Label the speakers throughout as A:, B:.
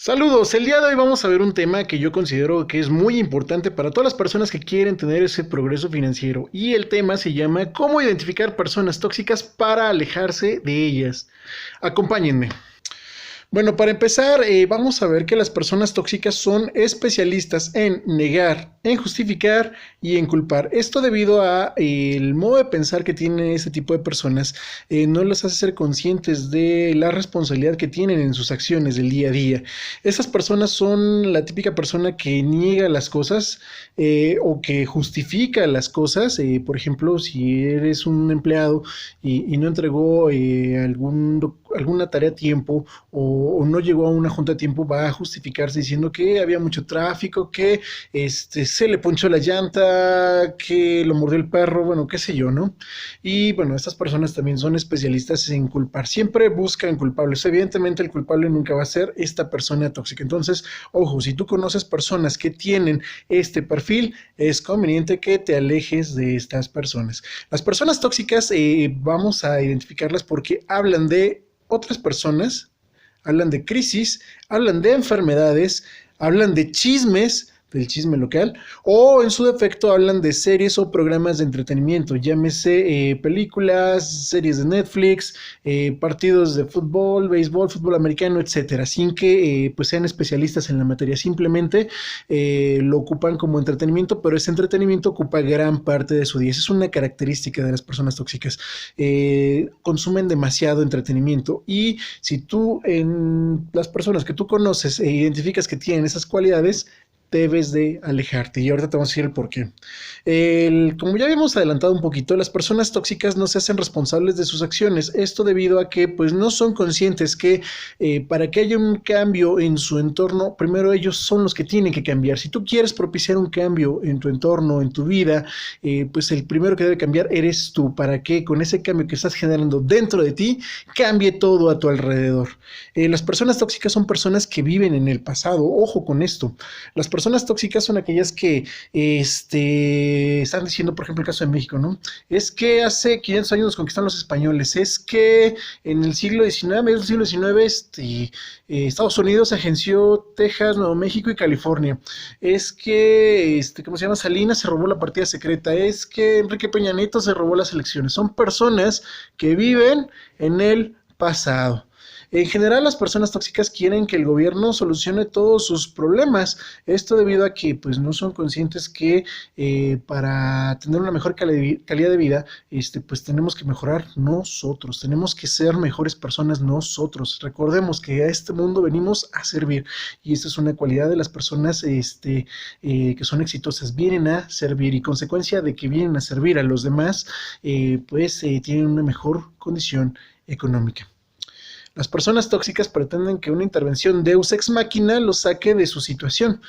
A: Saludos, el día de hoy vamos a ver un tema que yo considero que es muy importante para todas las personas que quieren tener ese progreso financiero y el tema se llama ¿cómo identificar personas tóxicas para alejarse de ellas? Acompáñenme. Bueno, para empezar, vamos a ver que las personas tóxicas son especialistas en negar, en justificar y en culpar. Esto debido a el modo de pensar que tienen este tipo de personas, no les hace ser conscientes de la responsabilidad que tienen en sus acciones del día a día. Estas personas son la típica persona que niega las cosas o que justifica las cosas. Por ejemplo, si eres un empleado y no entregó alguna tarea a tiempo o no llegó a una junta a tiempo, va a justificarse diciendo que había mucho tráfico, que se le ponchó la llanta, que lo mordió el perro, bueno, qué sé yo, ¿no? Y bueno, estas personas también son especialistas en culpar, siempre buscan culpables. Evidentemente el culpable nunca va a ser esta persona tóxica. Entonces, ojo, si tú conoces personas que tienen este perfil, es conveniente que te alejes de estas personas. Las personas tóxicas vamos a identificarlas porque hablan de otras personas, hablan de crisis, hablan de enfermedades, hablan de chismes, del chisme local, o en su defecto hablan de series o programas de entretenimiento, llámese películas, series de Netflix, partidos de fútbol, béisbol, fútbol americano, etcétera, sin que pues sean especialistas en la materia, simplemente lo ocupan como entretenimiento, pero ese entretenimiento ocupa gran parte de su día. Esa es una característica de las personas tóxicas. Consumen demasiado entretenimiento y si tú en las personas que tú conoces identificas que tienen esas cualidades, debes de alejarte. Y ahorita te vamos a decir el por qué. Como ya habíamos adelantado un poquito, las personas tóxicas no se hacen responsables de sus acciones. Esto debido a que pues no son conscientes que para que haya un cambio en su entorno, primero ellos son los que tienen que cambiar. Si tú quieres propiciar un cambio en tu entorno, en tu vida, pues el primero que debe cambiar eres tú, para que con ese cambio que estás generando dentro de ti, cambie todo a tu alrededor. Las personas tóxicas son personas que viven en el pasado. Ojo con esto. Las personas tóxicas son aquellas que están diciendo, por ejemplo, el caso de México, ¿no? Es que hace 500 años nos conquistaron los españoles, es que en el siglo XIX, mediados del siglo XIX, Estados Unidos agenció Texas, Nuevo México y California. Es que, ¿cómo se llama? Salinas se robó la partida secreta. Es que Enrique Peña Nieto se robó las elecciones. Son personas que viven en el pasado. En general, las personas tóxicas quieren que el gobierno solucione todos sus problemas. Esto debido a que pues, no son conscientes que para tener una mejor calidad de vida, pues tenemos que mejorar nosotros, tenemos que ser mejores personas nosotros. Recordemos que a este mundo venimos a servir y esta es una cualidad de las personas que son exitosas, vienen a servir y consecuencia de que vienen a servir a los demás, tienen una mejor condición económica. Las personas tóxicas pretenden que una intervención Deus ex machina los saque de su situación.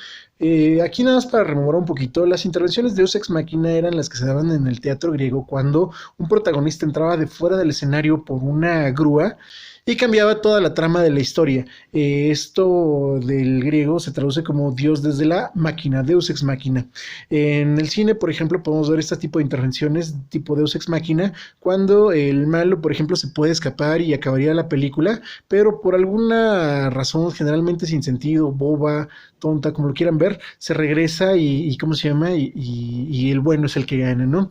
A: Aquí nada más para rememorar un poquito, las intervenciones Deus ex machina eran las que se daban en el teatro griego cuando un protagonista entraba de fuera del escenario por una grúa y cambiaba toda la trama de la historia. Esto del griego se traduce como Dios desde la máquina, Deus ex machina. En el cine, por ejemplo, podemos ver este tipo de intervenciones tipo Deus ex machina cuando el malo, por ejemplo, se puede escapar y acabaría la película, pero por alguna razón generalmente sin sentido, boba, tonta, como lo quieran ver, se regresa y ¿cómo se llama? Y el bueno es el que gana, ¿no?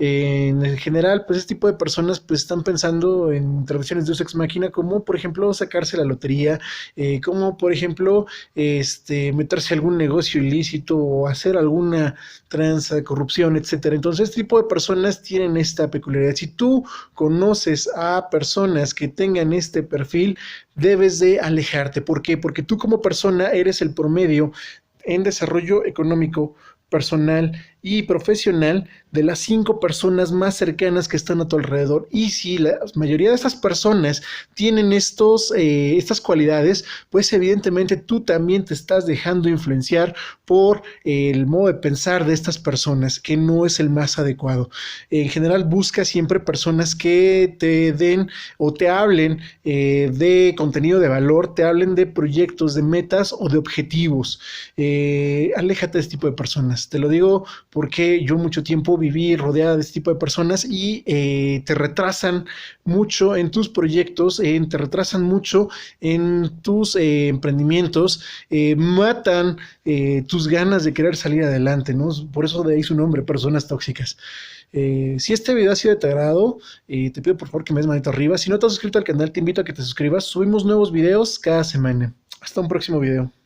A: En general, pues este tipo de personas pues están pensando en intervenciones de Deus ex machina como por ejemplo sacarse la lotería, como por ejemplo meterse a algún negocio ilícito o hacer alguna tranza, corrupción, etcétera. Entonces este tipo de personas tienen esta peculiaridad. Si tú conoces a personas que tengan este perfil, debes de alejarte. ¿Por qué? Porque tú como persona eres el promedio en desarrollo económico, personal y profesional de las 5 personas más cercanas que están a tu alrededor. Y si la mayoría de estas personas tienen estas cualidades, pues evidentemente tú también te estás dejando influenciar por el modo de pensar de estas personas, que no es el más adecuado. En general, busca siempre personas que te den o te hablen de contenido de valor, te hablen de proyectos, de metas o de objetivos. Aléjate de este tipo de personas. Te lo digo porque yo mucho tiempo vivir rodeada de este tipo de personas y te retrasan mucho en tus proyectos, te retrasan mucho en tus emprendimientos, matan tus ganas de querer salir adelante, ¿no? Por eso de ahí su nombre, personas tóxicas. Si este video ha sido de tu agrado, te pido por favor que me des manito arriba. Si no te has suscrito al canal, te invito a que te suscribas. Subimos nuevos videos cada semana. Hasta un próximo video.